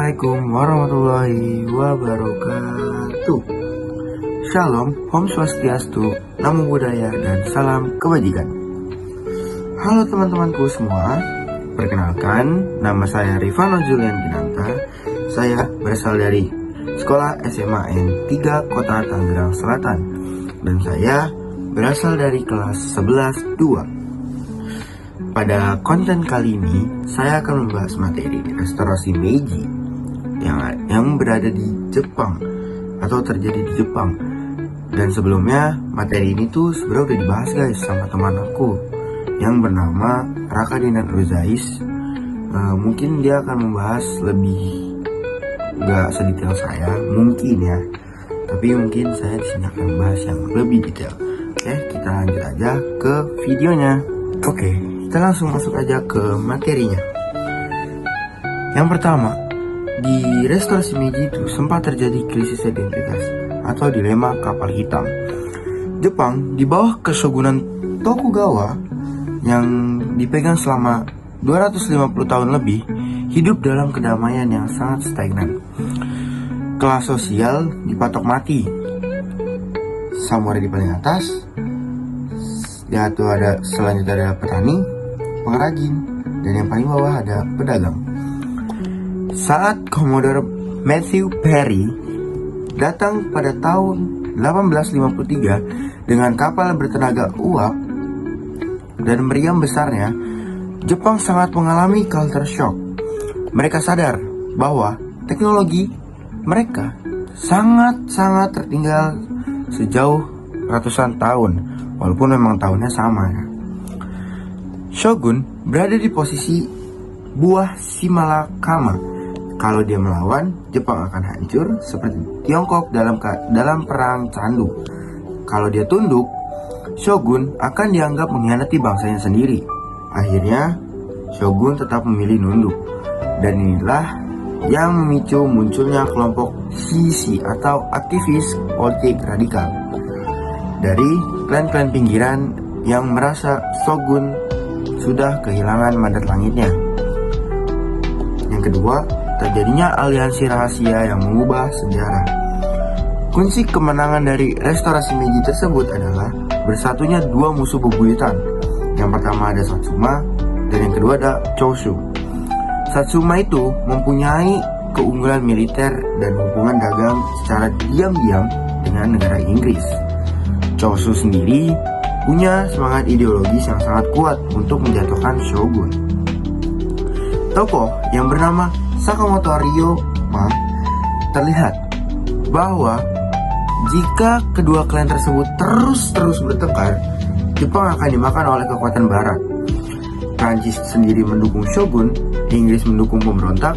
Assalamualaikum warahmatullahi wabarakatuh. Shalom, Om Swastiastu, Namo Buddhaya, dan salam kebajikan. Halo teman-temanku semua, perkenalkan nama saya Rifano Julian Kinanta. Saya berasal dari Sekolah SMA N3 Kota Tangerang Selatan, dan saya berasal dari kelas 11-2. Pada konten kali ini, saya akan membahas materi restorasi Meiji yang berada di Jepang atau terjadi di Jepang. Dan sebelumnya, materi ini tuh sebenarnya udah dibahas guys sama teman aku yang bernama Raka Dinan Uzais. Mungkin dia akan membahas lebih gak sedetail saya, mungkin ya. Tapi mungkin saya disini akan membahas yang lebih detail. Oke, kita lanjut aja ke videonya. Oke, kita langsung masuk aja ke materinya. Yang pertama, di restorasi Meiji itu sempat terjadi krisis identitas atau dilema kapal hitam. Jepang di bawah keshogunan Tokugawa yang dipegang selama 250 tahun lebih hidup dalam kedamaian yang sangat stagnan. Kelas sosial dipatok mati. Samurai di paling atas, yaitu ada selanjutnya ada petani, pengrajin, dan yang paling bawah ada pedagang. Saat Commodore Matthew Perry datang pada tahun 1853 dengan kapal bertenaga uap dan meriam besarnya, Jepang sangat mengalami culture shock. Mereka sadar bahwa teknologi mereka sangat tertinggal sejauh ratusan tahun, walaupun memang tahunnya sama ya. Shogun berada di posisi buah si malakama. Kalau dia melawan, Jepang akan hancur seperti Tiongkok dalam perang candu. Kalau dia tunduk, Shogun akan dianggap mengkhianati bangsanya sendiri. Akhirnya, Shogun tetap memilih nunduk. Dan inilah yang memicu munculnya kelompok Shishi atau aktivis politik radikal dari klan-klan pinggiran yang merasa Shogun sudah kehilangan mandat langitnya. Yang kedua, terjadinya aliansi rahasia yang mengubah sejarah. Kunci kemenangan dari restorasi Meiji tersebut adalah bersatunya dua musuh bebuyutan. Yang pertama ada Satsuma dan yang kedua ada Choshu. Satsuma itu mempunyai keunggulan militer dan hubungan dagang secara diam-diam dengan negara Inggris. Choshu sendiri punya semangat ideologis yang sangat kuat untuk menjatuhkan shogun. Tokoh yang bernama Sakamoto Ryoma terlihat bahwa jika kedua klan tersebut terus bertengkar, Jepang akan dimakan oleh kekuatan barat. Prancis sendiri mendukung shogun, Inggris mendukung pemberontak.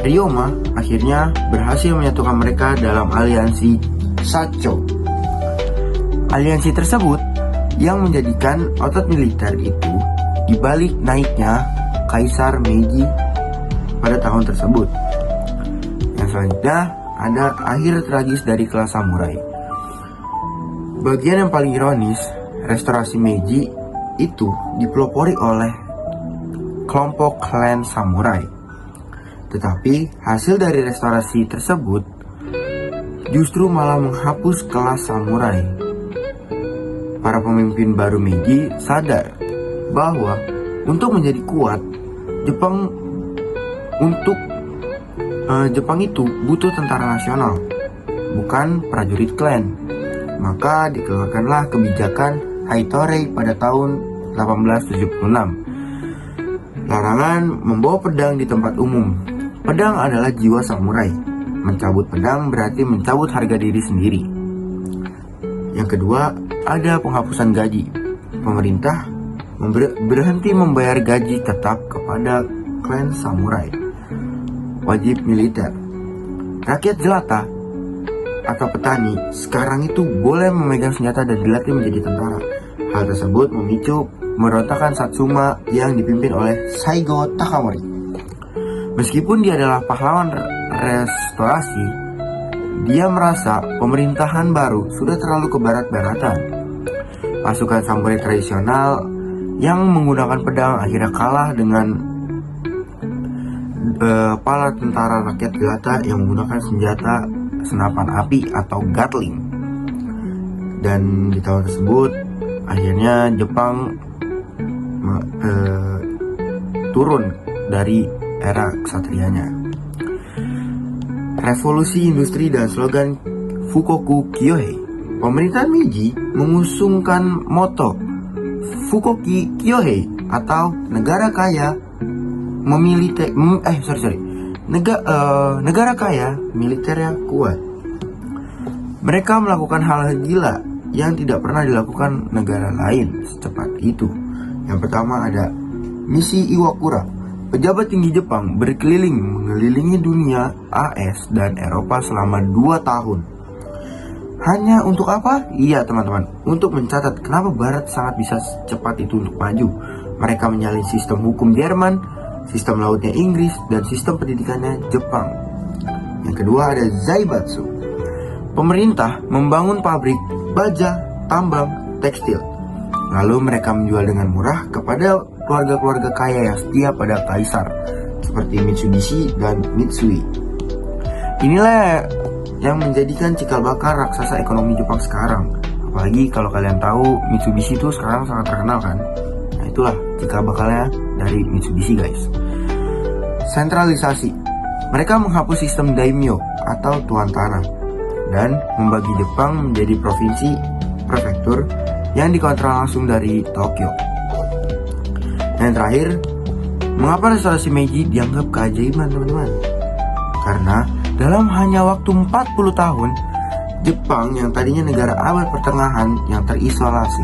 Ryoma akhirnya berhasil menyatukan mereka dalam aliansi Sacho. Aliansi tersebut yang menjadikan otot militer itu dibalik naiknya Kaisar Meiji pada tahun tersebut. Yang selanjutnya ada akhir tragis dari kelas samurai. Bagian yang paling ironis, restorasi Meiji itu dipelopori oleh kelompok klan samurai. Tetapi hasil dari restorasi tersebut justru malah menghapus kelas samurai. Para pemimpin baru Meiji sadar bahwa untuk menjadi kuat, Jepang itu butuh tentara nasional, bukan prajurit klan. Maka dikeluarkanlah kebijakan Haitorei pada tahun 1876. Larangan membawa pedang di tempat umum. Pedang adalah jiwa samurai. Mencabut pedang berarti mencabut harga diri sendiri. Yang kedua, ada penghapusan gaji. Pemerintah berhenti membayar gaji tetap kepada klan samurai. Wajib militer. Rakyat jelata atau petani sekarang itu boleh memegang senjata dan dilatih menjadi tentara. Hal tersebut memicu merontakan Satsuma yang dipimpin oleh Saigo Takamori. Meskipun dia adalah pahlawan restorasi, dia merasa pemerintahan baru sudah terlalu kebarat-baratan. Pasukan samurai tradisional yang menggunakan pedang akhirnya kalah para tentara rakyat jelata yang menggunakan senjata senapan api atau Gatling. Dan di tahun tersebut akhirnya Jepang turun dari era kesatrianya. Revolusi industri dan slogan Fukoku Kyohei. Pemerintahan Meiji mengusungkan moto Fukoki Kyohei atau negara kaya negara kaya militernya kuat. Mereka melakukan hal gila yang tidak pernah dilakukan negara lain secepat itu. Yang pertama ada misi Iwakura. Pejabat tinggi Jepang mengelilingi dunia AS dan Eropa selama 2 tahun. Hanya untuk apa? Iya teman-teman, untuk mencatat kenapa Barat sangat bisa secepat itu untuk maju. Mereka menyalin sistem hukum Jerman, sistem lautnya Inggris, dan sistem pendidikannya Jepang. Yang kedua ada Zaibatsu. Pemerintah membangun pabrik baja, tambang, tekstil. Lalu mereka menjual dengan murah kepada keluarga-keluarga kaya yang setia pada kaisar, seperti Mitsubishi dan Mitsui. Inilah yang menjadikan cikal bakal raksasa ekonomi Jepang sekarang. Apalagi kalau kalian tahu Mitsubishi itu sekarang sangat terkenal kan. Nah itulah cikal bakalnya dari Mitsubishi guys. Sentralisasi. Mereka menghapus sistem daimyo atau tuan tanah dan membagi Jepang menjadi provinsi, prefektur yang dikontrol langsung dari Tokyo. Dan terakhir, mengapa restorasi Meiji dianggap keajaiban teman-teman? Karena dalam hanya waktu 40 tahun, Jepang yang tadinya negara abad pertengahan yang terisolasi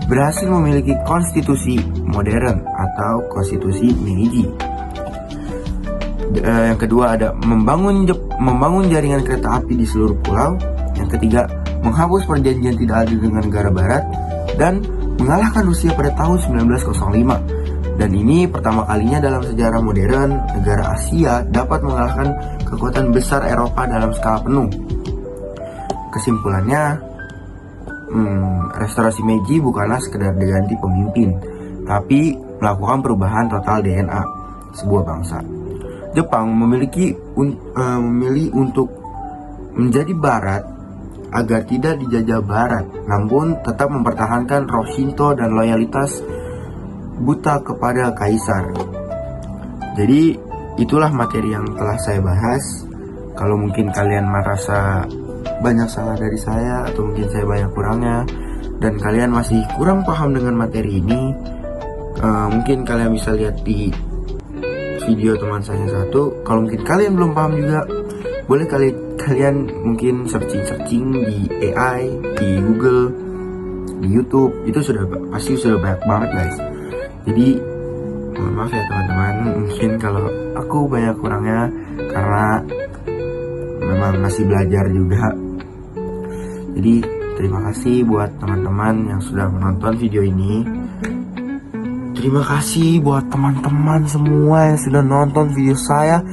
berhasil memiliki konstitusi modern atau konstitusi Meiji. Yang kedua ada membangun jaringan kereta api di seluruh pulau. Yang ketiga, menghapus perjanjian tidak adil dengan negara barat dan mengalahkan Rusia pada tahun 1905. Dan ini pertama kalinya dalam sejarah modern negara Asia dapat mengalahkan kekuatan besar Eropa dalam skala penuh. Kesimpulannya, restorasi Meiji bukanlah sekedar diganti pemimpin, tapi melakukan perubahan total DNA sebuah bangsa. Jepang memilih untuk menjadi barat agar tidak dijajah barat, namun tetap mempertahankan roh Shinto dan loyalitas buta kepada kaisar. Jadi itulah materi yang telah saya bahas. Kalau mungkin kalian merasa banyak salah dari saya atau mungkin saya banyak kurangnya dan kalian masih kurang paham dengan materi ini, mungkin kalian bisa lihat di video teman saya satu. Kalau mungkin kalian belum paham juga, boleh kalian mungkin searching di AI, di Google, di YouTube. Itu pasti sudah banyak banget guys. Jadi mohon maaf ya teman-teman, mungkin kalau aku banyak kurangnya karena memang masih belajar juga. Jadi terima kasih buat teman-teman yang sudah menonton video ini. Terima kasih buat teman-teman semua yang sudah nonton video saya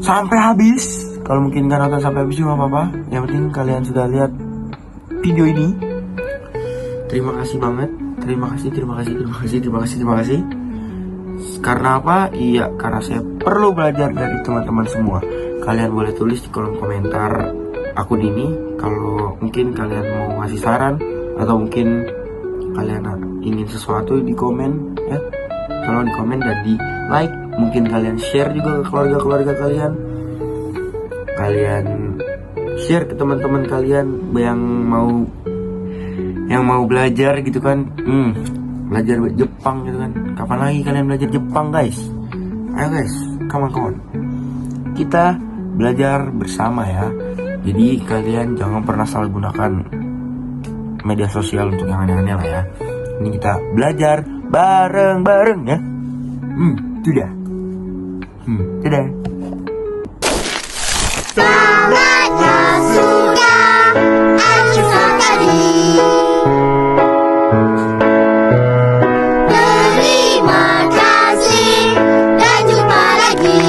sampai habis. Kalau mungkin gak nonton sampai habis juga gak apa-apa, yang penting kalian sudah lihat video ini. Terima kasih banget. Terima kasih. Karena apa? Iya, karena saya perlu belajar dari teman-teman semua. Kalian boleh tulis di kolom komentar akun ini kalau mungkin kalian mau ngasih saran atau mungkin kalian ingin sesuatu di komen ya. Tolong di komen dan di like. Mungkin kalian share juga ke keluarga-keluarga kalian. Kalian share ke teman-teman kalian yang mau belajar gitu kan. Belajar Jepang gitu kan. Kapan lagi kalian belajar Jepang guys? Ayo guys, come on. Kita belajar bersama ya. Jadi kalian jangan pernah salah gunakan media sosial untuk yang aneh-aneh lah ya. Ini kita belajar bareng-bareng ya. Sudah. Saatnya sudah akhir tadi. Terima kasih dan jumpa lagi.